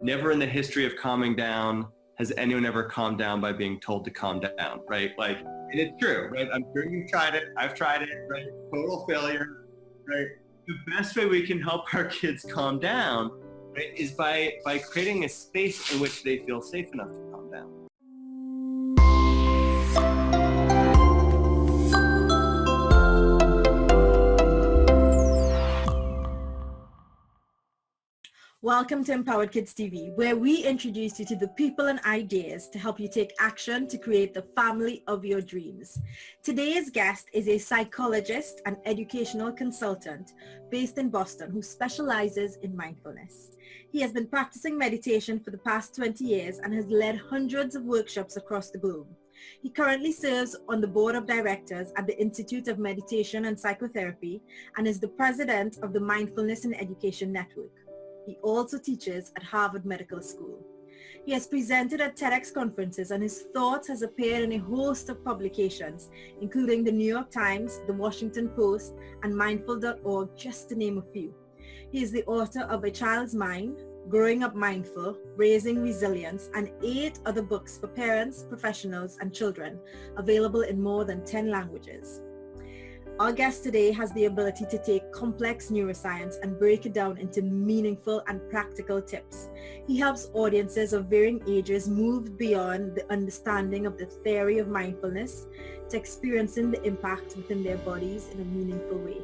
never in the history of calming down has anyone ever calmed down by being told to calm down, right? Like, and it's true, right? I'm sure you've tried it. I've tried it, right? Total failure, right? The best way we can help our kids calm down, right, is by creating a space in which they feel safe enough to calm down. Welcome to Empowered Kids TV, where we introduce you to the people and ideas to help you take action to create the family of your dreams. Today's guest is a psychologist and educational consultant based in Boston who specializes in mindfulness. He has been practicing meditation for the past 20 years and has led hundreds of workshops across the globe. He currently serves on the board of directors at the Institute of Meditation and Psychotherapy and is the president of the Mindfulness and Education Network. He also teaches at Harvard Medical School. He has presented at TEDx conferences and his thoughts has appeared in a host of publications, including the New York Times, the Washington Post, and mindful.org, just to name a few. He is the author of A Child's Mind, Growing Up Mindful, Raising Resilience, and 8 other books for parents, professionals, and children, available in more than 10 languages. Our guest today has the ability to take complex neuroscience and break it down into meaningful and practical tips. He helps audiences of varying ages move beyond the understanding of the theory of mindfulness to experiencing the impact within their bodies in a meaningful way.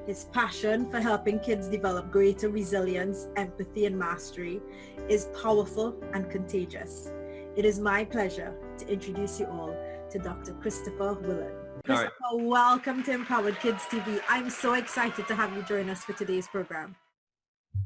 His passion for helping kids develop greater resilience, empathy, and mastery is powerful and contagious. It is my pleasure to introduce you all to Dr. Christopher Willard. Christopher, welcome to Empowered Kids TV. I'm so excited to have you join us for today's program.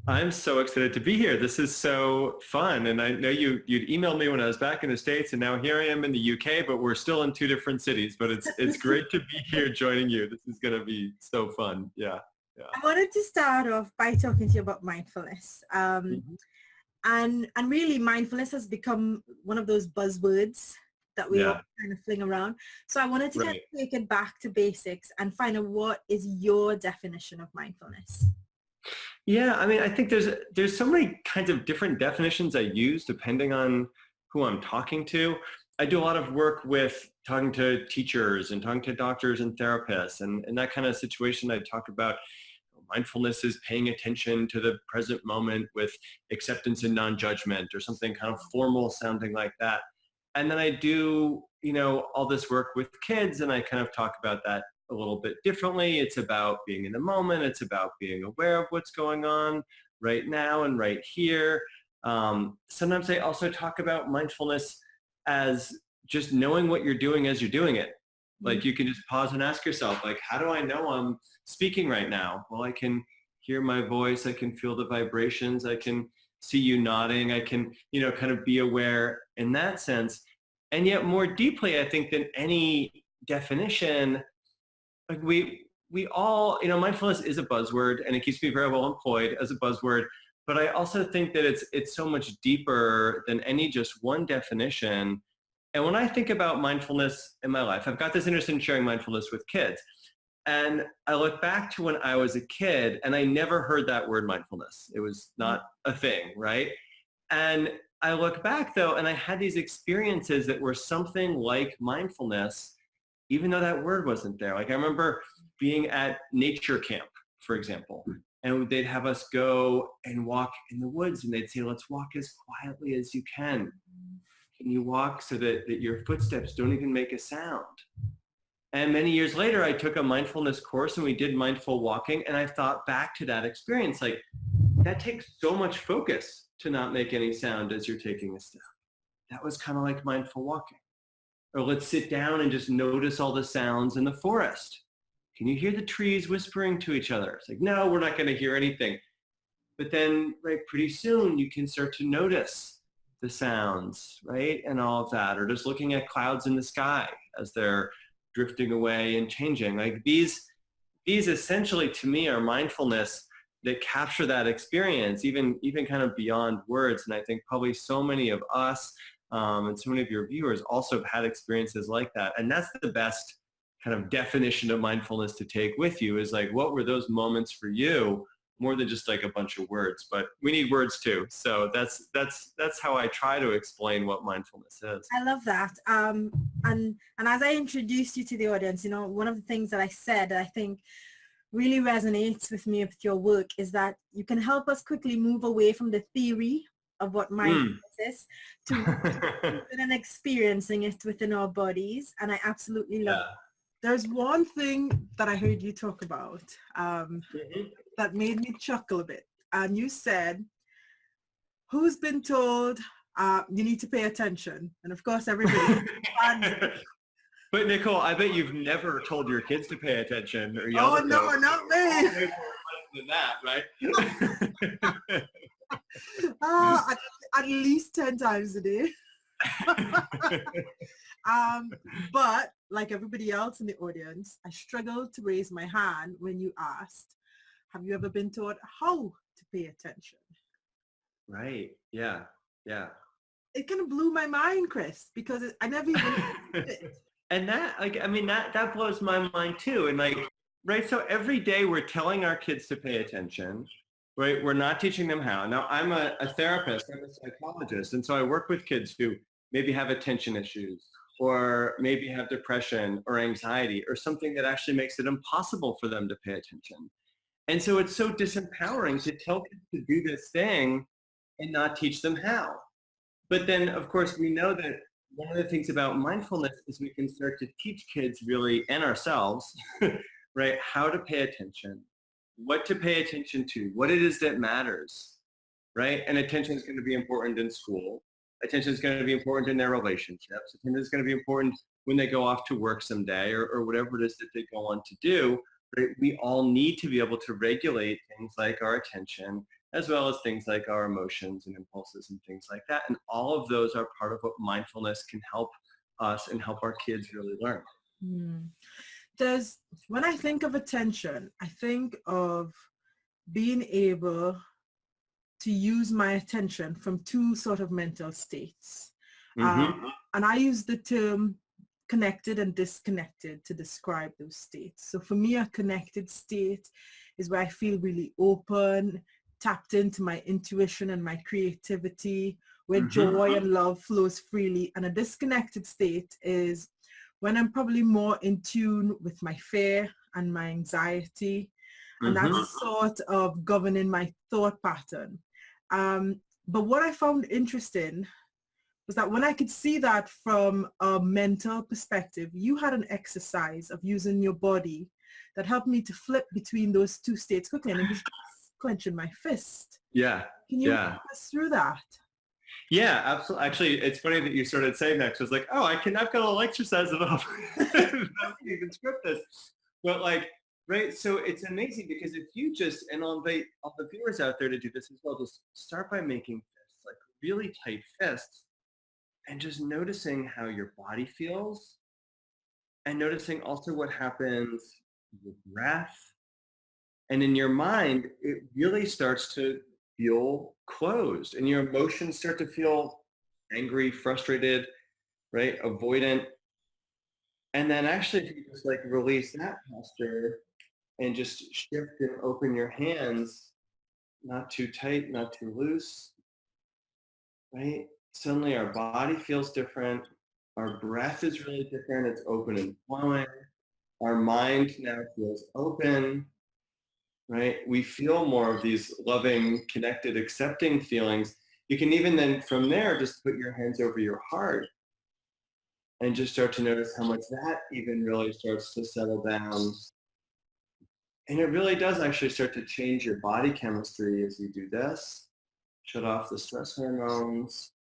I'm so excited to be here. This is so fun. And I know you'd emailed me when I was back in the States, and now here I am in the UK, but we're still in 2 different cities. But it's great to be here joining you. This is going to be so fun. Yeah. I wanted to start off by talking to you about mindfulness. And really mindfulness has become one of those buzzwords that we all kind of fling around. So I wanted to kind of take it back to basics and find out what is your definition of mindfulness. Yeah, I mean, I think there's so many kinds of different definitions I use depending on who I'm talking to. I do a lot of work with talking to teachers and talking to doctors and therapists, and in that kind of situation I talk about mindfulness is paying attention to the present moment with acceptance and non-judgment, or something kind of formal sounding like that. And then I do, all this work with kids, and I kind of talk about that a little bit differently. It's about being in the moment. It's about being aware of what's going on right now and right here. Sometimes I also talk about mindfulness as just knowing what you're doing as you're doing it. Like, you can just pause and ask yourself, like, how do I know I'm speaking right now? Well, I can hear my voice. I can feel the vibrations. I can see you nodding. I can, kind of be aware in that sense. And yet more deeply, I think, than any definition, like we all, mindfulness is a buzzword, and it keeps me very well employed as a buzzword. But I also think that it's so much deeper than any just one definition. And when I think about mindfulness in my life, I've got this interest in sharing mindfulness with kids. And I look back to when I was a kid, and I never heard that word mindfulness. It was not a thing, right? And I look back, though, and I had these experiences that were something like mindfulness, even though that word wasn't there. Like, I remember being at nature camp, for example, and they'd have us go and walk in the woods, and they'd say, let's walk as quietly as you can. Can you walk so that your footsteps don't even make a sound? And many years later, I took a mindfulness course, and we did mindful walking, and I thought back to that experience, like, that takes so much focus to not make any sound as you're taking a step. That was kind of like mindful walking. Or let's sit down and just notice all the sounds in the forest. Can you hear the trees whispering to each other? It's like, no, we're not going to hear anything. But then, right, pretty soon you can start to notice the sounds, right, and all of that. Or just looking at clouds in the sky as they're drifting away and changing. Like, these essentially, to me, are mindfulness that capture that experience, even kind of beyond words. And I think probably so many of us and so many of your viewers also have had experiences like that. And that's the best kind of definition of mindfulness to take with you, is like, what were those moments for you more than just like a bunch of words, but we need words too. So that's how I try to explain what mindfulness is. I love that. And as I introduced you to the audience, you know, one of the things that I said that I think really resonates with me with your work is that you can help us quickly move away from the theory of what mindfulness is to and experiencing it within our bodies. And I absolutely love it. There's one thing that I heard you talk about that made me chuckle a bit. And you said, who's been told you need to pay attention? And of course, everybody. But Nicole, I bet you've never told your kids to pay attention. Or oh, no, not me. Than that, right? At least 10 times a day. But like everybody else in the audience, I struggled to raise my hand when you asked, have you ever been taught how to pay attention? Right. Yeah. Yeah. It kind of blew my mind, Chris, because I never even did it. And that, like, I mean, that blows my mind too. And like, right. So every day we're telling our kids to pay attention, right? We're not teaching them how. Now I'm a therapist, I'm a psychologist. And so I work with kids who maybe have attention issues or maybe have depression or anxiety or something that actually makes it impossible for them to pay attention. And so it's so disempowering to tell kids to do this thing and not teach them how. But then, of course, we know that one of the things about mindfulness is we can start to teach kids really, and ourselves, right, how to pay attention, what to pay attention to, what it is that matters, right? And attention is going to be important in school. Attention is going to be important in their relationships. Attention is going to be important when they go off to work someday or whatever it is that they go on to do. Right? We all need to be able to regulate things like our attention, as well as things like our emotions and impulses and things like that. And all of those are part of what mindfulness can help us and help our kids really learn. When I think of attention, I think of being able to use my attention from two sort of mental states. And I use the term connected and disconnected to describe those states. So for me, a connected state is where I feel really open, tapped into my intuition and my creativity, where joy and love flows freely. And a disconnected state is when I'm probably more in tune with my fear and my anxiety, and that's sort of governing my thought pattern. But what I found interesting was that when I could see that from a mental perspective, you had an exercise of using your body that helped me to flip between those two states quickly, and it was just clenching my fist. Yeah. Can you walk us through that? Yeah, absolutely. Actually, it's funny that you started saying that. 'Cause I was like, oh, I've got a little exercise at all. I can't even script this. But like, right, so it's amazing because if you just, and I'll invite all the viewers out there to do this as well, just start by making fists, like really tight fists, and just noticing how your body feels, and noticing also what happens with breath. And in your mind, it really starts to feel closed, and your emotions start to feel angry, frustrated, right, avoidant. And then actually, if you just like release that posture and just shift and open your hands, not too tight, not too loose, right? Suddenly our body feels different. Our breath is really different. It's open and flowing. Our mind now feels open, right? We feel more of these loving, connected, accepting feelings. You can even then from there just put your hands over your heart and just start to notice how much that even really starts to settle down. And it really does actually start to change your body chemistry as you do this. Shut off the stress hormones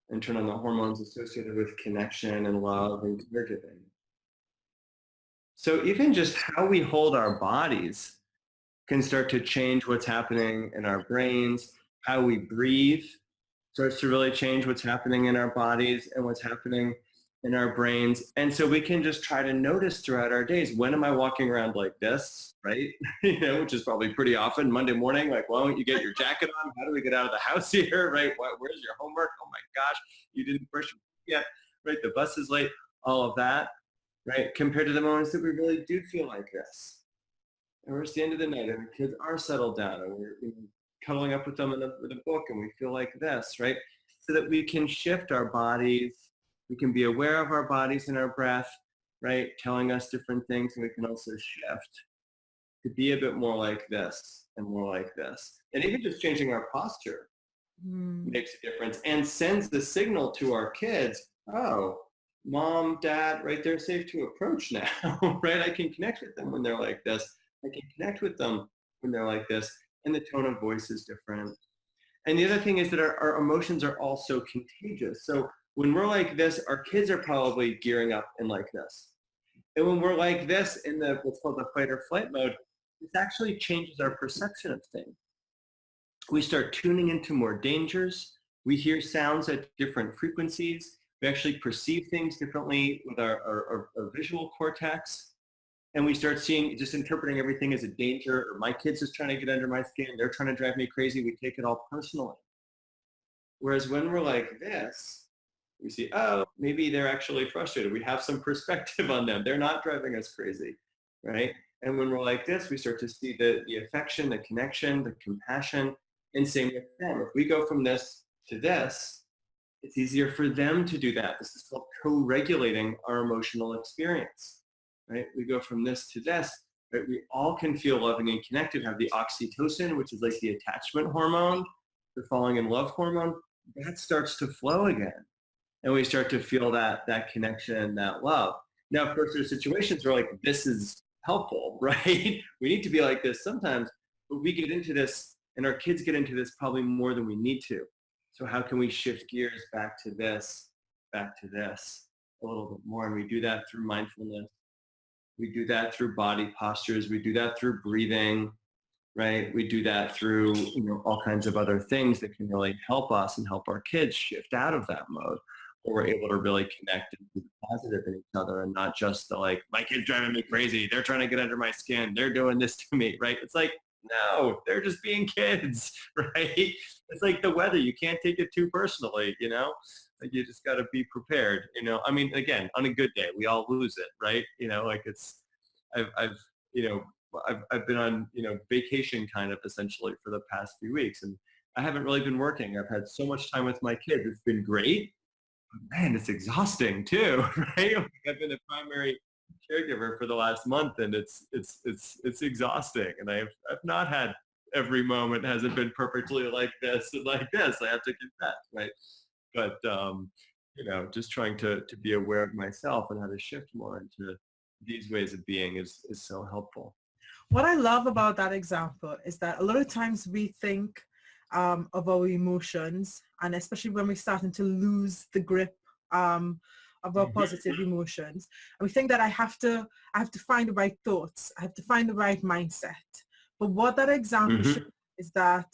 and turn on the hormones associated with connection and love and caregiving. So even just how we hold our bodies can start to change what's happening in our brains. How we breathe starts to really change what's happening in our bodies and what's happening in our brains. And so we can just try to notice throughout our days, when am I walking around like this, right? Which is probably pretty often. Monday morning, like, why don't you get your jacket on? How do we get out of the house here, right? Where's your homework? Oh my gosh, you didn't brush your teeth yet, right? The bus is late, all of that, right? Compared to the moments that we really do feel like this. or it's the end of the night and the kids are settled down and we're cuddling up with them with a book and we feel like this, right? So that we can shift our bodies, we can be aware of our bodies and our breath, right? Telling us different things, and we can also shift to be a bit more like this and more like this. And even just changing our posture makes a difference and sends the signal to our kids, oh, mom, dad, right, they're safe to approach now, right? I can connect with them when they're like this. I can connect with them when they're like this. And the tone of voice is different. And the other thing is that our emotions are also contagious. So when we're like this, our kids are probably gearing up and like this. And when we're like this in the what's called the fight or flight mode, this actually changes our perception of things. We start tuning into more dangers. We hear sounds at different frequencies. We actually perceive things differently with our visual cortex. And we start seeing, just interpreting everything as a danger, or my kid's just trying to get under my skin, they're trying to drive me crazy. We take it all personally. Whereas when we're like this, we see, oh, maybe they're actually frustrated. We have some perspective on them. They're not driving us crazy, right? And when we're like this, we start to see the affection, the connection, the compassion, and same with them. If we go from this to this, it's easier for them to do that. This is called co-regulating our emotional experience, right? We go from this to this, right? We all can feel loving and connected, have the oxytocin, which is like the attachment hormone, the falling in love hormone, that starts to flow again. And we start to feel that connection, that love. Now, of course, there's situations where like, this is helpful, right? We need to be like this sometimes, but we get into this and our kids get into this probably more than we need to. So how can we shift gears back to this a little bit more? And we do that through mindfulness. We do that through body postures. We do that through breathing, right? We do that through, all kinds of other things that can really help us and help our kids shift out of that mode. Or we're able to really connect and be positive in each other and not just the like, my kid's driving me crazy. They're trying to get under my skin. They're doing this to me, right? It's like, no, they're just being kids, right? It's like the weather. You can't take it too personally, Like you just got to be prepared, I mean, again, on a good day, we all lose it, right? Like it's, I've been on, vacation kind of essentially for the past few weeks, and I haven't really been working. I've had so much time with my kids. It's been great, but man, it's exhausting too, right? I've been the primary caregiver for the last month, and it's exhausting. And I've not had every moment hasn't been perfectly like this and like this. I have to confess, right? But just trying to be aware of myself and how to shift more into these ways of being is so helpful. What I love about that example is that a lot of times we think of our emotions, and especially when we're starting to lose the grip of our positive emotions, and we think that I have to find the right thoughts, I have to find the right mindset. But what that example shows is that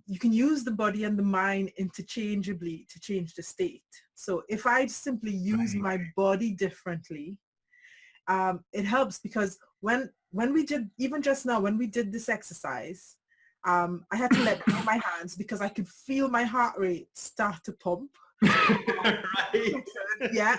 you can use the body and the mind interchangeably to change the state. So if I simply use my body differently, it helps, because when we did, even just now, when we did this exercise, I had to let go of my hands because I could feel my heart rate start to pump. Right. Yeah.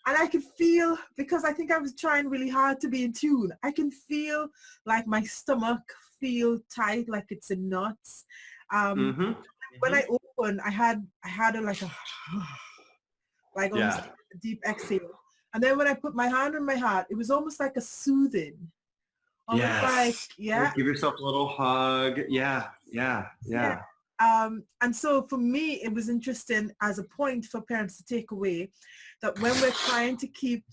And I could feel, because I think I was trying really hard to be in tune, I can feel like my stomach feel tight, like it's in knots. When I opened, I had like almost like a deep exhale. And then when I put my hand on my heart, it was almost like a soothing. Almost like, give yourself a little hug. Yeah. And so for me, it was interesting as a point for parents to take away that when we're trying to keep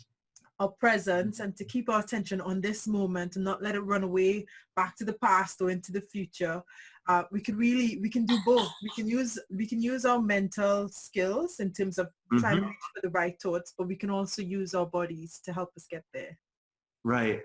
our presence and to keep our attention on this moment and not let it run away back to the past or into the future, we can do both. We can use our mental skills in terms of trying to reach for the right thoughts, but we can also use our bodies to help us get there. Right.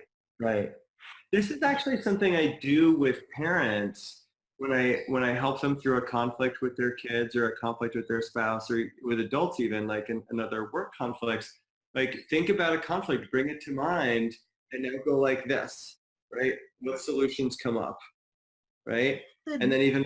This is actually something I do with parents when I help them through a conflict with their kids or a conflict with their spouse, or with adults even, like in other work conflicts. Like, think about a conflict, bring it to mind, and now go like this, right? What solutions come up, right? And then even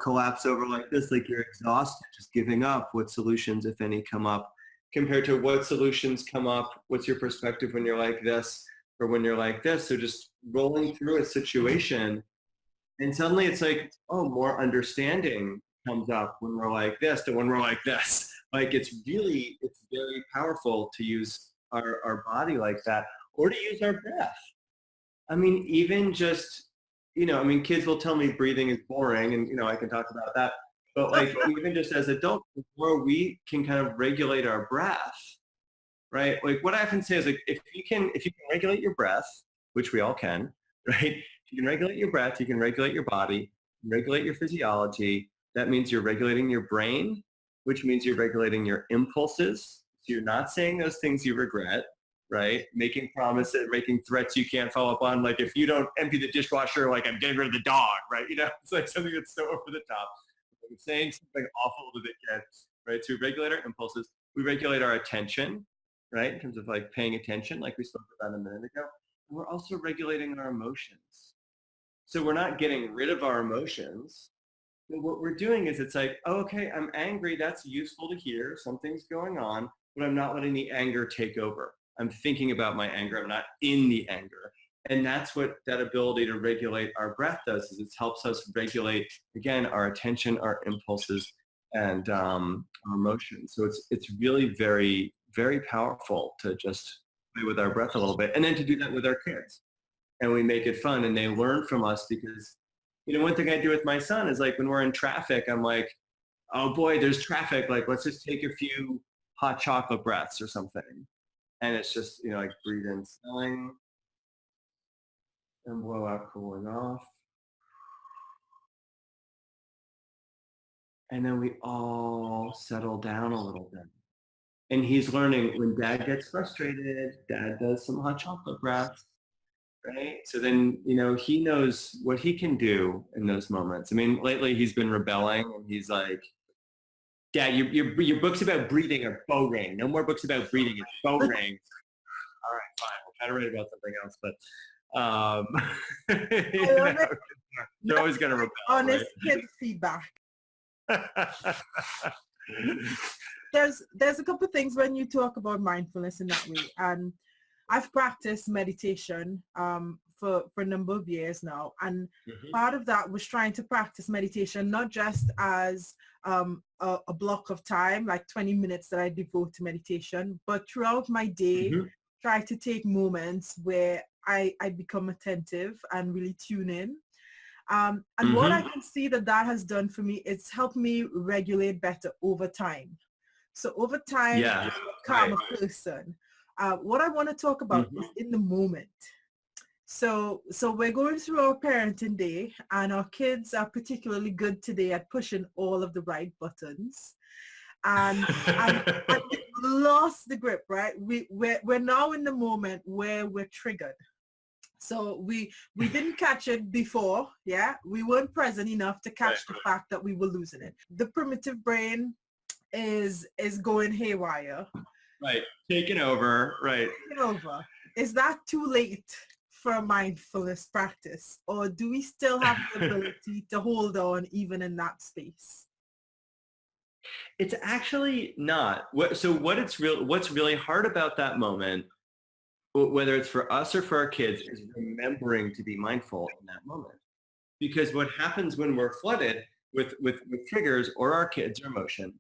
collapse over like this, like you're exhausted, just giving up. What solutions, if any, come up, compared to what solutions come up? What's your perspective when you're like this? or when you're like this. So just rolling through a situation, and suddenly it's like, oh, more understanding comes up when we're like this than when we're like this. Like it's very powerful to use our body like that, or to use our breath. I mean, even just, kids will tell me breathing is boring, and, I can talk about that. But like, even just as adults, the more we can kind of regulate our breath, right? Like what I often say is like, if you can regulate your breath, which we all can, right? If you can regulate your breath, you can regulate your body, regulate your physiology. That means you're regulating your brain, which means you're regulating your impulses. So you're not saying those things you regret, right? Making promises, making threats you can't follow up on. Like if you don't empty the dishwasher, like I'm getting rid of the dog, right? It's like something that's so over the top. Like saying something awful to the kid, right? So we regulate our impulses. We regulate our attention, right? In terms of like paying attention, like we spoke about a minute ago. And we're also regulating our emotions. So we're not getting rid of our emotions. But what we're doing is it's like, oh, okay, I'm angry. That's useful to hear. Something's going on, but I'm not letting the anger take over. I'm thinking about my anger. I'm not in the anger. And that's what that ability to regulate our breath does, is it helps us regulate, again, our attention, our impulses, and our emotions. So it's really very, very powerful to just play with our breath a little bit, and then to do that with our kids. And we make it fun, and they learn from us, because one thing I do with my son is like when we're in traffic, I'm like, oh boy, there's traffic. Like, let's just take a few hot chocolate breaths or something. And it's just, like breathe in, smelling, and blow out, cooling off. And then we all settle down a little bit. And he's learning when dad gets frustrated, dad does some hot chocolate breaths. Right. So then, he knows what he can do in those moments. I mean, lately he's been rebelling, and he's like, Dad, your books about breathing are boring. No more books about breathing. It's boring. All right, fine. We'll try to write about something else. But they're always going to rebel. Honest right? kid feedback. There's a couple of things when you talk about mindfulness in that way, and I've practiced meditation for a number of years now, and part of that was trying to practice meditation not just as a block of time, like 20 minutes that I devote to meditation, but throughout my day, try to take moments where I become attentive and really tune in. And what I can see that has done for me, it's helped me regulate better over time. So over time, I become a person. What I want to talk about is in the moment. So we're going through our parenting day, and our kids are particularly good today at pushing all of the right buttons. And we lost the grip, right? We're now in the moment where we're triggered. So we didn't catch it before, yeah? We weren't present enough to catch the fact that we were losing it. The primitive brain is going haywire. Right, taking over, right. Taking over. Is that too late for a mindfulness practice, or do we still have the ability to hold on even in that space? It's actually not. What's really hard about that moment, whether it's for us or for our kids, is remembering to be mindful in that moment. Because what happens when we're flooded with triggers or our kids or emotion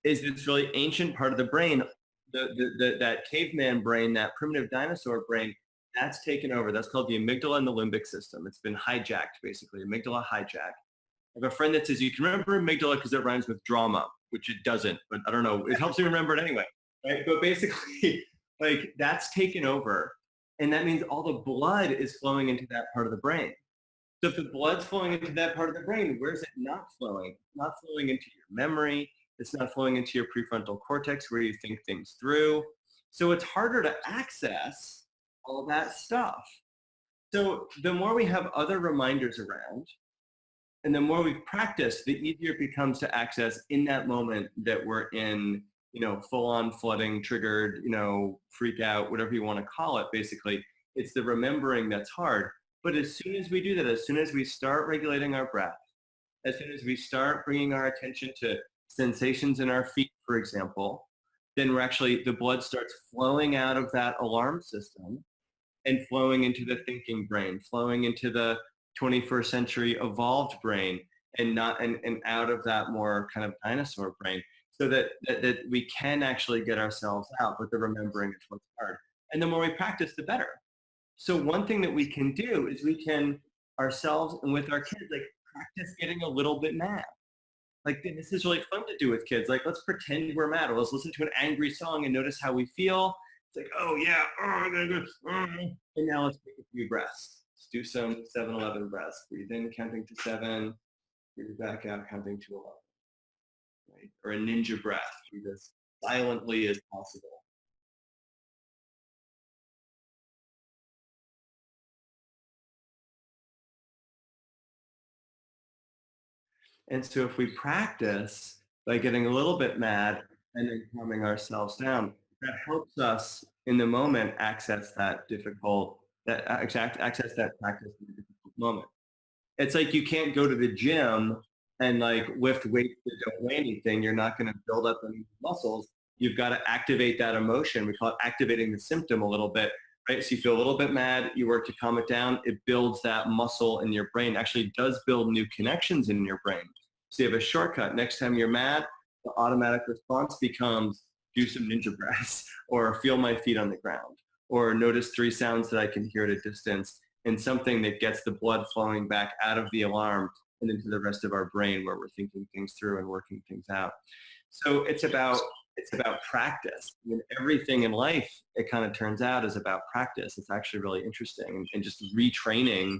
is this really ancient part of the brain, that caveman brain, that primitive dinosaur brain, that's taken over. That's called the amygdala and the limbic system. It's been hijacked, basically, amygdala hijack. I have a friend that says you can remember amygdala because it rhymes with drama, which it doesn't, but I don't know. It helps you remember it anyway, right? But basically, like that's taken over, and that means all the blood is flowing into that part of the brain. So if the blood's flowing into that part of the brain, where is it not flowing? It's not flowing into your memory. It's not flowing into your prefrontal cortex where you think things through. So it's harder to access all that stuff. So the more we have other reminders around, and the more we've practiced, the easier it becomes to access in that moment that we're in, full-on flooding, triggered, freak out, whatever you want to call it, basically. It's the remembering that's hard. But as soon as we do that, as soon as we start regulating our breath, as soon as we start bringing our attention to sensations in our feet, for example, then the blood starts flowing out of that alarm system, and flowing into the thinking brain, flowing into the 21st century evolved brain, and not and out of that more kind of dinosaur brain, so that we can actually get ourselves out, but the remembering is what's hard. And the more we practice, the better. So one thing that we can do is we can ourselves and with our kids, like, practice getting a little bit mad. Like, this is really fun to do with kids. Like, let's pretend we're mad, or let's listen to an angry song and notice how we feel. It's like, oh yeah, and now let's take a few breaths. Let's do some 7-11 breaths. Breathe in, counting to 7. Breathe back out, counting to 11. Right? Or a ninja breath. Breathe as silently as possible. And so if we practice by getting a little bit mad and then calming ourselves down, that helps us in the moment access that access that practice in a difficult moment. It's like you can't go to the gym and like lift weights that don't weigh anything. You're not going to build up any muscles. You've got to activate that emotion. We call it activating the symptom a little bit, right? So you feel a little bit mad, you work to calm it down. It builds that muscle in your brain, actually does build new connections in your brain. So you have a shortcut. Next time you're mad, the automatic response becomes do some ninja breaths, or feel my feet on the ground, or notice 3 sounds that I can hear at a distance, and something that gets the blood flowing back out of the alarm and into the rest of our brain where we're thinking things through and working things out. So it's about practice. I mean, everything in life, it kind of turns out, is about practice. It's actually really interesting, and just retraining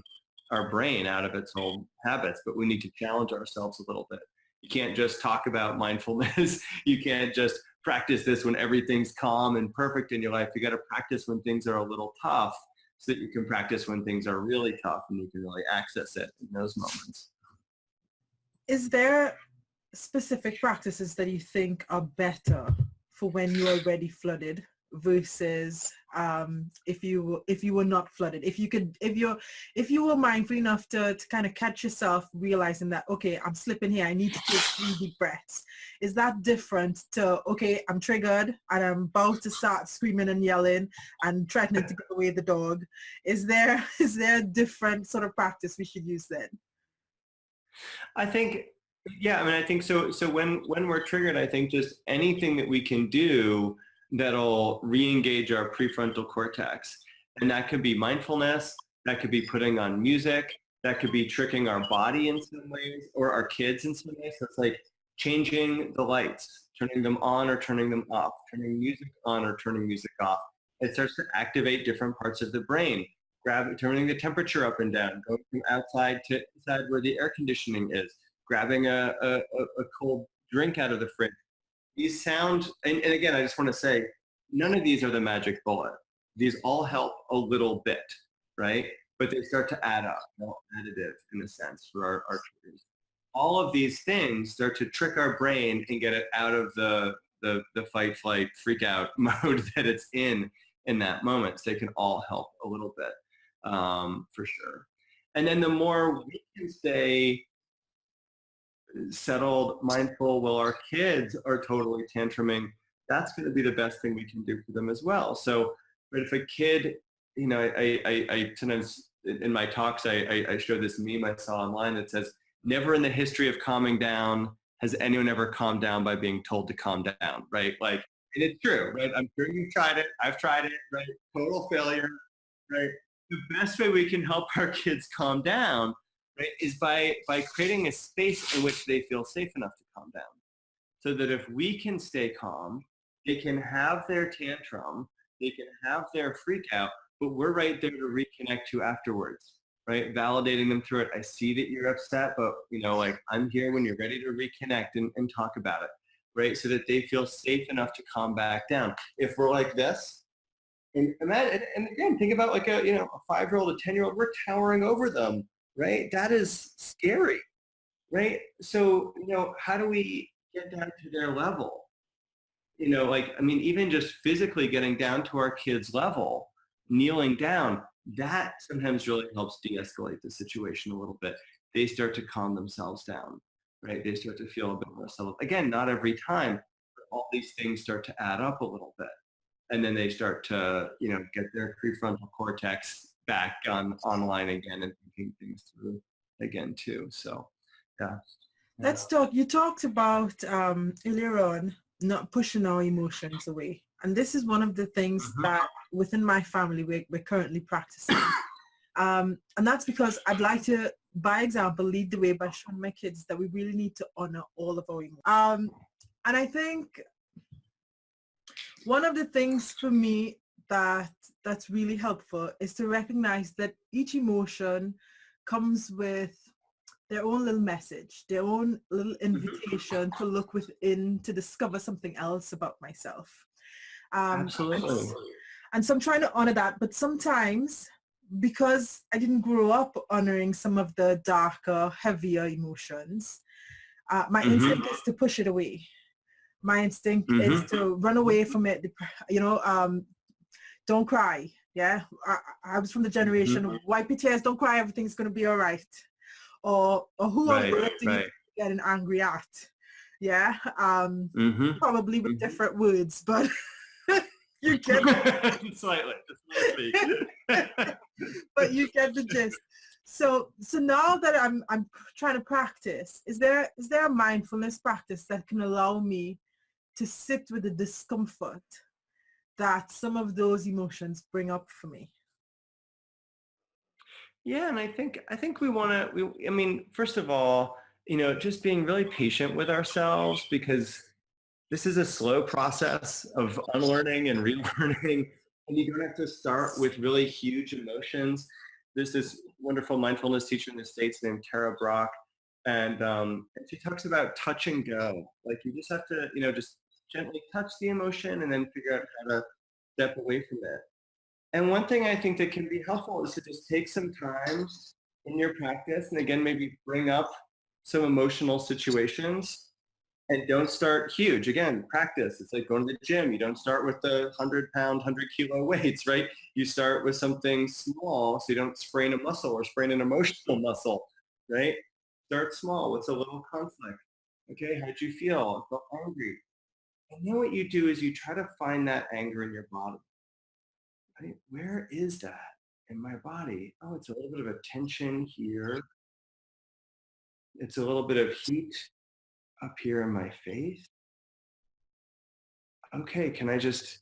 our brain out of its old habits, but we need to challenge ourselves a little bit. You can't just talk about mindfulness. You can't just practice this when everything's calm and perfect in your life. You got to practice when things are a little tough, so that you can practice when things are really tough and you can really access it in those moments. Is there specific practices that you think are better for when you're already flooded versus if you were not flooded? If you were mindful enough to kind of catch yourself realizing that, okay, I'm slipping here, I need to take 3 deep breaths. Is that different to, okay, I'm triggered and I'm about to start screaming and yelling and threatening to get away the dog? Is there a different sort of practice we should use then? I think, yeah, I mean, I think so. So when we're triggered, I think just anything that we can do that'll re-engage our prefrontal cortex. And that could be mindfulness, that could be putting on music, that could be tricking our body in some ways, or our kids in some ways. So it's like changing the lights, turning them on or turning them off, turning music on or turning music off. It starts to activate different parts of the brain. Turning the temperature up and down, going from outside to inside where the air conditioning is, grabbing a cold drink out of the fridge. These sound, and again, I just want to say, none of these are the magic bullet. These all help a little bit, right? But they start to add up, additive in a sense for our triggers. All of these things start to trick our brain and get it out of the fight, flight, freak out mode that it's in that moment. So they can all help a little bit, for sure. And then the more we can stay settled, mindful, while our kids are totally tantruming, that's going to be the best thing we can do for them as well. So, but if a kid, you know, I sometimes in my talks, I show this meme I saw online that says, never in the history of calming down has anyone ever calmed down by being told to calm down, right? Like, and it's true, right? I'm sure you've tried it. I've tried it, right? Total failure, right? The best way we can help our kids calm down, right, is by creating a space in which they feel safe enough to calm down. So that if we can stay calm, they can have their tantrum, they can have their freak out, but we're right there to reconnect to afterwards, right? Validating them through it. I see that you're upset, but you know, like, I'm here when you're ready to reconnect and talk about it, right? So that they feel safe enough to calm back down. If we're like this, and imagine, and again, think about like a 5-year-old, a 10-year-old, we're towering over them, right? That is scary, right? So, how do we get down to their level? I mean, even just physically getting down to our kids' level, kneeling down, that sometimes really helps de-escalate the situation a little bit. They start to calm themselves down, right? They start to feel a bit more settled. Again, not every time, but all these things start to add up a little bit. and then they start to, get their prefrontal cortex back online again and thinking things through again too. So, yeah. Let's talk. You talked about earlier on not pushing our emotions away. And this is one of the things that within my family we're currently practicing. And that's because I'd like to, by example, lead the way by showing my kids that we really need to honor all of our emotions. And I think one of the things for me that's really helpful is to recognize that each emotion comes with their own little message, their own little invitation to look within, to discover something else about myself. Absolutely. And so I'm trying to honor that, but sometimes because I didn't grow up honoring some of the darker, heavier emotions, my instinct is to push it away. My instinct is to run away from it, don't cry. Yeah, I was from the generation, wipe your tears, don't cry, everything's going to be all right. Or who on earth do you getting angry at? Yeah, probably with different words, but you get slightly. But you get the gist. So now that I'm trying to practice, is there a mindfulness practice that can allow me to sit with the discomfort that some of those emotions bring up for me? Yeah, and I think we want to. I mean, first of all, just being really patient with ourselves, because this is a slow process of unlearning and relearning, and you don't have to start with really huge emotions. There's this wonderful mindfulness teacher in the States named Tara Brach, and she talks about touch and go. Like you just have to, just gently touch the emotion and then figure out how to step away from it. And one thing I think that can be helpful is to just take some time in your practice and again, maybe bring up some emotional situations and don't start huge. Again, practice. It's like going to the gym. You don't start with the 100-pound, 100-kilo weights, right? You start with something small so you don't sprain a muscle or sprain an emotional muscle, right? Start small. What's a little conflict? Okay, how'd you feel? I felt angry. And then what you do is you try to find that anger in your body. Right? Where is that in my body? Oh, it's a little bit of a tension here. It's a little bit of heat up here in my face. Okay, can I just,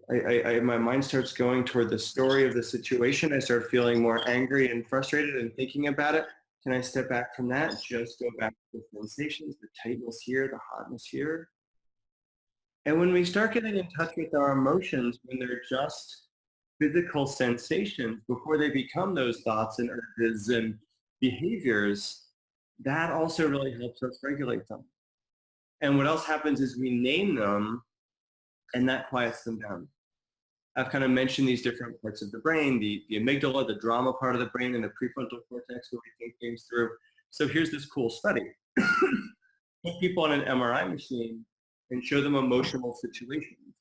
my mind starts going toward the story of the situation. I start feeling more angry and frustrated and thinking about it. Can I step back from that? Just go back to the sensations, the tightness here, the hotness here. And when we start getting in touch with our emotions, when they're just physical sensations before they become those thoughts and urges and behaviors, that also really helps us regulate them. And what else happens is we name them and that quiets them down. I've kind of mentioned these different parts of the brain, the amygdala, the drama part of the brain, and the prefrontal cortex where we think things through. So here's this cool study. Put people on an MRI machine and show them emotional situations.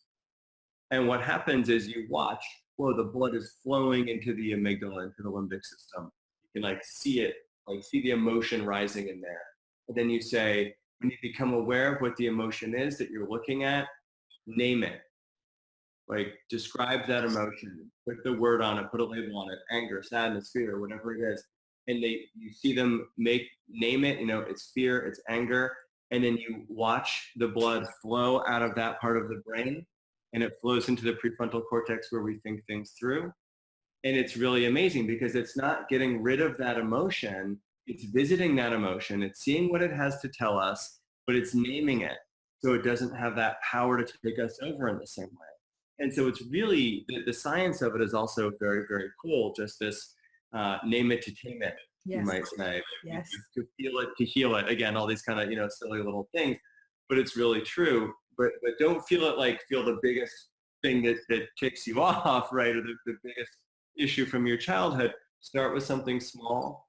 And what happens is you watch, whoa, the blood is flowing into the amygdala, into the limbic system. You can see it, see the emotion rising in there. And then you say, when you become aware of what the emotion is that you're looking at, name it. Describe that emotion, put the word on it, put a label on it, anger, sadness, fear, whatever it is. And you see them name it, it's fear, it's anger. And then you watch the blood flow out of that part of the brain, and it flows into the prefrontal cortex where we think things through. And it's really amazing because it's not getting rid of that emotion, it's visiting that emotion, it's seeing what it has to tell us, but it's naming it so it doesn't have that power to take us over in the same way. And so it's really, the science of it is also very, very cool, just this name it to tame it. Yes. You might say, yes. To feel it, to heal it. Again, all these kind of, silly little things, but it's really true. But don't feel it feel the biggest thing that ticks you off, right? Or the biggest issue from your childhood. Start with something small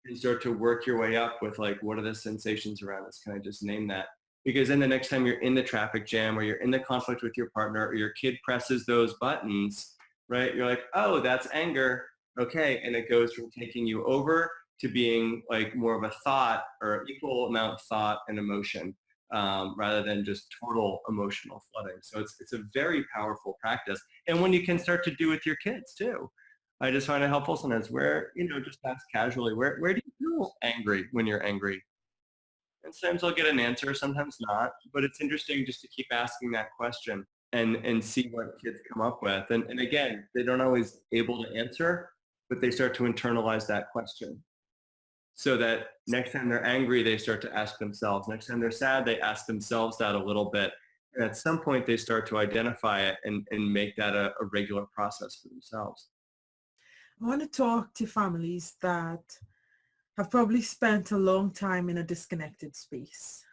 and start to work your way up with what are the sensations around this? Can I just name that? Because then the next time you're in the traffic jam or you're in the conflict with your partner or your kid presses those buttons, right? You're like, oh, that's anger. Okay, and it goes from taking you over to being more of a thought or equal amount of thought and emotion. rather than just total emotional flooding. So it's a very powerful practice. And when you can start to do with your kids too. I just find it helpful sometimes where, just ask casually, where do you feel angry when you're angry? And sometimes I'll get an answer, sometimes not, but it's interesting just to keep asking that question and see what kids come up with. And again, they don't always able to answer, but they start to internalize that question. So that next time they're angry, they start to ask themselves. Next time they're sad, they ask themselves that a little bit. And at some point, they start to identify it and make that a regular process for themselves. I want to talk to families that have probably spent a long time in a disconnected space.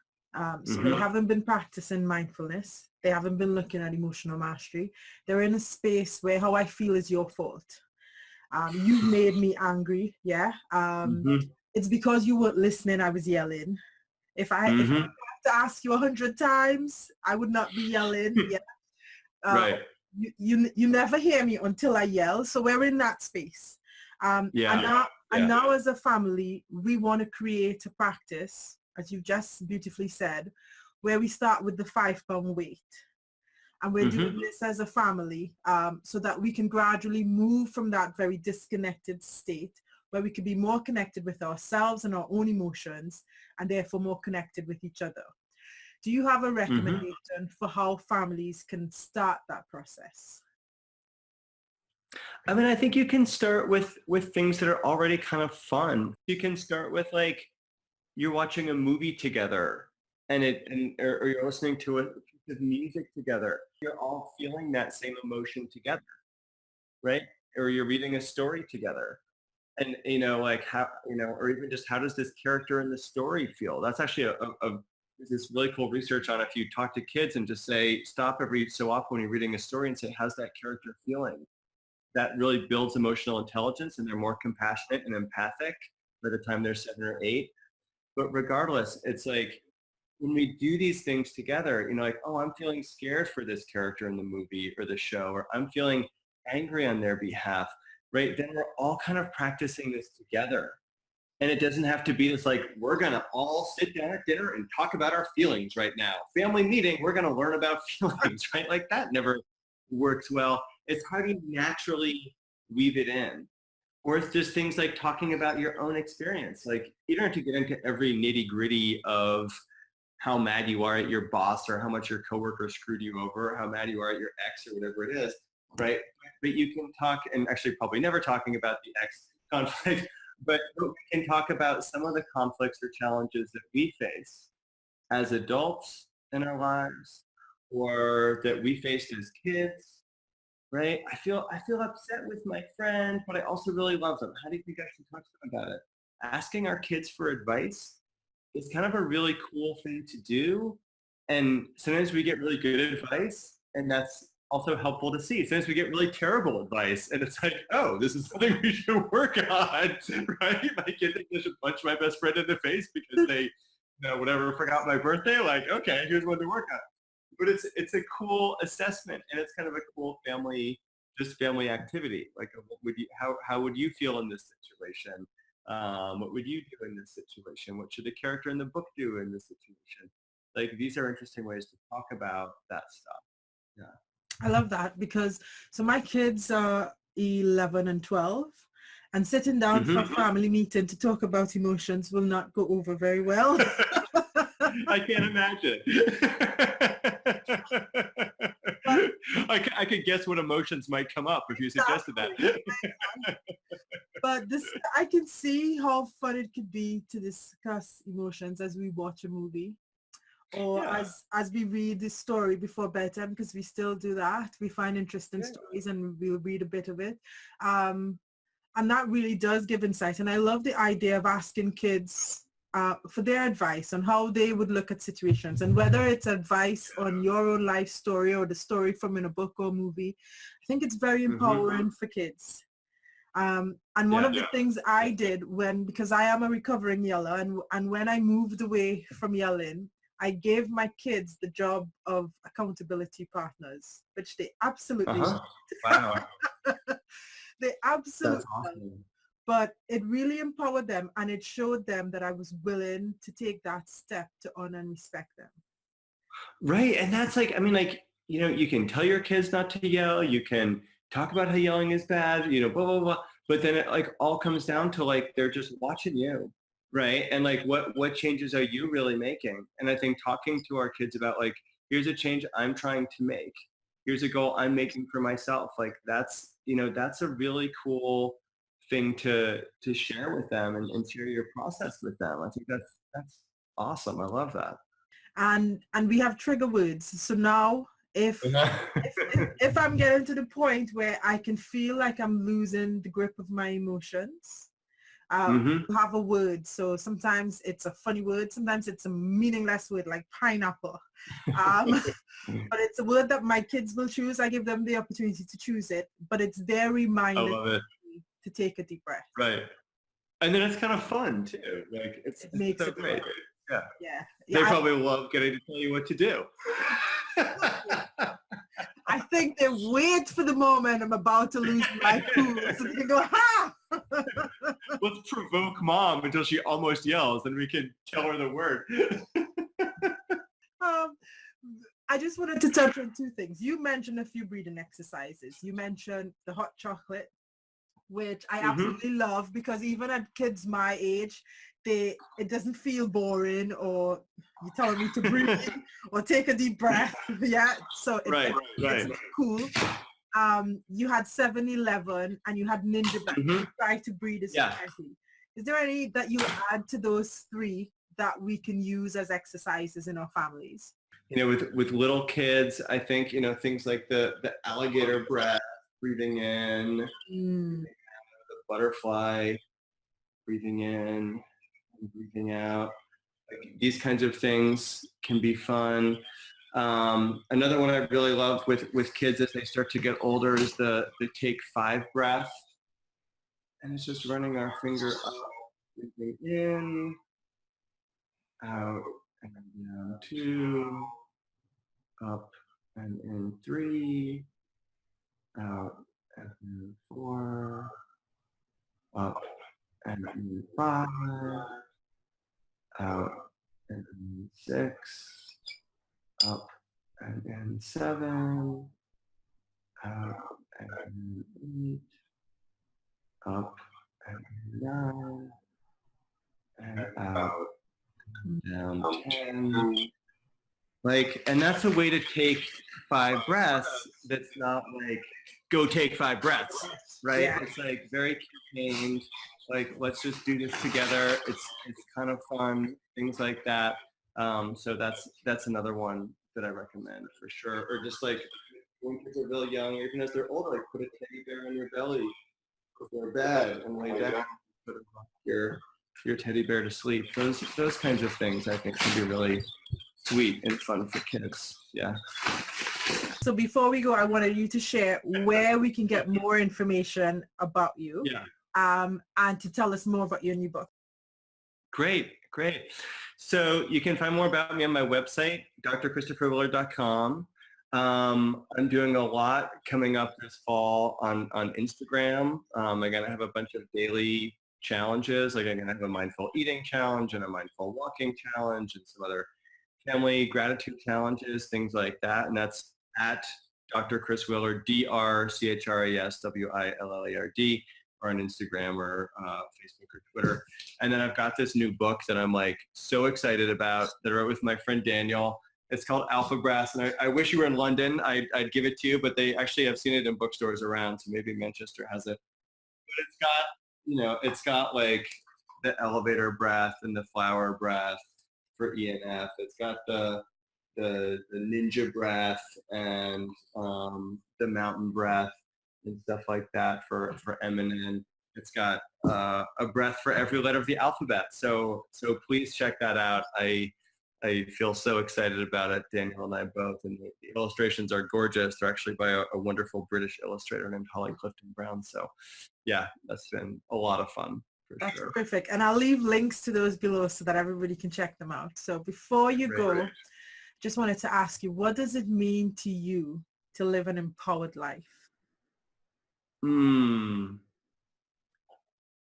So they haven't been practicing mindfulness. They haven't been looking at emotional mastery. They're in a space where how I feel is your fault. You've made me angry. Yeah. It's because you weren't listening. I was yelling. If I have to ask you 100 times, I would not be yelling. Yeah. Right. You never hear me until I yell. So we're in that space. And now as a family, we want to create a practice, as you just beautifully said, where we start with the 5-pound weight. And we're doing this as a family so that we can gradually move from that very disconnected state where we can be more connected with ourselves and our own emotions and therefore more connected with each other. Do you have a recommendation for how families can start that process? I mean, I think you can start with things that are already kind of fun. You can start with like you're watching a movie together or you're listening to a piece of music together. You're all feeling that same emotion together, right? Or you're reading a story together. And, like how, or even just how does this character in the story feel? That's actually there's this really cool research on if you talk to kids and just say, stop every so often when you're reading a story and say, how's that character feeling? That really builds emotional intelligence and they're more compassionate and empathic by the time they're 7 or 8. But regardless, it's like when we do these things together, like, oh, I'm feeling scared for this character in the movie or the show, or I'm feeling angry on their behalf, right? Then we're all kind of practicing this together. And it doesn't have to be this like, we're going to all sit down at dinner and talk about our feelings right now. Family meeting, we're going to learn about feelings, right? Like that never works well. It's how do you naturally weave it in? Or it's just things like talking about your own experience. Like you don't have to get into every nitty gritty of how mad you are at your boss or how much your coworker screwed you over, or how mad you are at your ex or whatever it is, right? But you can talk, and actually probably never talking about the ex conflict, but we can talk about some of the conflicts or challenges that we face as adults in our lives or that we faced as kids, right? I feel upset with my friend, but I also really love them. How do you think I should talk to them about it? Asking our kids for advice is kind of a really cool thing to do. And sometimes we get really good advice, and that's also helpful to see. Sometimes we get really terrible advice, and it's like, oh, this is something we should work on, right? My kid thinks I should punch my best friend in the face because they, forgot my birthday. Like, okay, here's what to work on. But it's a cool assessment, and it's kind of a cool family activity. Like, how would you feel in this situation? What would you do in this situation? What should the character in the book do in this situation? Like, these are interesting ways to talk about that stuff. Yeah. I love that because, so my kids are 11 and 12 and sitting down for a family meeting to talk about emotions will not go over very well. I can't imagine. I could guess what emotions might come up if you suggested that. But I can see how fun it could be to discuss emotions as we watch a movie or as we read the story before bedtime, because we still do that. We find interesting stories and we'll read a bit of it. And that really does give insight. And I love the idea of asking kids for their advice on how they would look at situations, and whether it's advice on your own life story or the story from in a book or movie. I think it's very empowering for kids. And one of the things I did because I am a recovering yeller, and when I moved away from yelling, I gave my kids the job of accountability partners, which they absolutely Wow. they absolutely That's awesome. But it really empowered them, and it showed them that I was willing to take that step to honor and respect them. Right. And that's like, I mean, like, you can tell your kids not to yell. You can talk about how yelling is bad, blah, blah, blah. But then it like all comes down to like, they're just watching you. Right. And like, what changes are you really making? And I think talking to our kids about like, here's a change I'm trying to make. Here's a goal I'm making for myself. Like that's a really cool thing to share with them and share your process with them. I think that's awesome. I love that. And we have trigger words. So now if I'm getting to the point where I can feel like I'm losing the grip of my emotions, Mm-hmm. you have a word. So sometimes it's a funny word, sometimes it's a meaningless word like pineapple. But it's a word that my kids will choose. I give them the opportunity to choose it, but it's their I reminder love it. to take a deep breath. Right. And then it's kind of fun too. Like It makes so it great. fun. Yeah. Yeah. They Yeah, probably love getting to tell you what to do. I think they wait for the moment I'm about to lose my cool so they can go, ha! Let's provoke mom until she almost yells, then we can tell her the word. Um, I just wanted to touch on two things. You mentioned a few breathing exercises. You mentioned the hot chocolate, which I absolutely love because even at kids my age, it doesn't feel boring or you're telling me to breathe or take a deep breath. Yeah, so it's cool. You had 7-Eleven and you had Ninja Breath. Try to breathe as gently. Is there any that you add to those three that we can use as exercises in our families? With little kids, I think, things like the alligator breath, breathing in, the butterfly, breathing in, and breathing out. Like, these kinds of things can be fun. Another one I really love with kids as they start to get older is the take 5 breath. And it's just running our finger up, breathing in, out, and down 2, up and in 3, out and in 4, up and in 5, out and in 6, up and in 7, out and in 8, up and in 9, and out and down 10. Like, and that's a way to take 5 breaths that's not like, go take 5 breaths, right? Yeah. It's like very contained, like, let's just do this together. It's kind of fun, things like that. So that's another one that I recommend for sure. Or just like when kids are really young, even as they're older, like put a teddy bear on your belly before bed and lay down, put your teddy bear to sleep. Those kinds of things I think can be really sweet and fun for kids. Yeah. So before we go, I wanted you to share where we can get more information about you. Yeah. And to tell us more about your new book. Great. So you can find more about me on my website, drchristopherwillard.com. I'm doing a lot coming up this fall on Instagram. I'm going to have a bunch of daily challenges. Like I'm going to have a mindful eating challenge and a mindful walking challenge and some other family gratitude challenges, things like that. And that's at Dr. Chris Willard, DrChrisWillard, or on Instagram or Facebook or Twitter. And then I've got this new book that I'm like so excited about that I wrote with my friend Daniel. It's called Alpha Brass, and I wish you were in London. I'd give it to you, but they actually have seen it in bookstores around, so maybe Manchester has it. But it's got like the elevator breath and the flower breath for ENF. It's got the ninja breath and the mountain breath and stuff like that for M and N. It's got a breath for every letter of the alphabet. So please check that out. I feel so excited about it, Daniel and I both, and the illustrations are gorgeous. They're actually by a wonderful British illustrator named Holly Clifton Brown. So yeah, that's been a lot of fun. That's sure. Perfect. And I'll leave links to those below so that everybody can check them out. So before you go, just wanted to ask you, what does it mean to you to live an empowered life?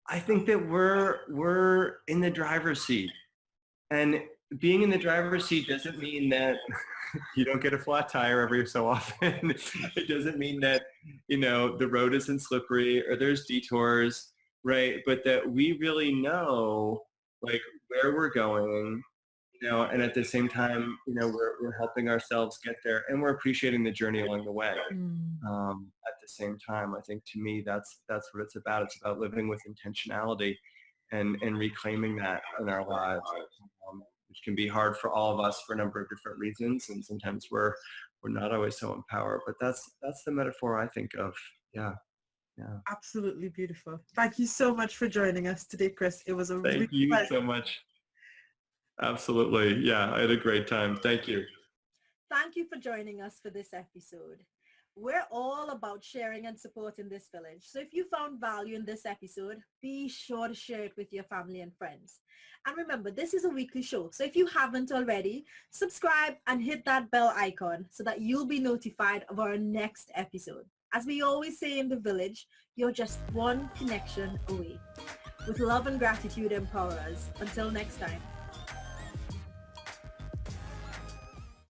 I think that we're in the driver's seat. And being in the driver's seat doesn't mean that you don't get a flat tire every so often. It doesn't mean that, the road isn't slippery or there's detours, right? But that we really know like where we're going, and at the same time, we're helping ourselves get there, and we're appreciating the journey along the way. At the same time, I think to me, that's what it's about. It's about living with intentionality and reclaiming that in our lives, which can be hard for all of us for a number of different reasons. And sometimes we're not always so empowered, but that's the metaphor I think of. Yeah. Yeah. Absolutely beautiful. Thank you so much for joining us today, Chris. It was a Thank you so much. Absolutely. Yeah, I had a great time. Thank you. Thank you for joining us for this episode. We're all about sharing and supporting this village. So if you found value in this episode, be sure to share it with your family and friends. And remember, this is a weekly show. So if you haven't already, subscribe and hit that bell icon so that you'll be notified of our next episode. As we always say in the village, you're just one connection away. With love and gratitude, empower us. Until next time.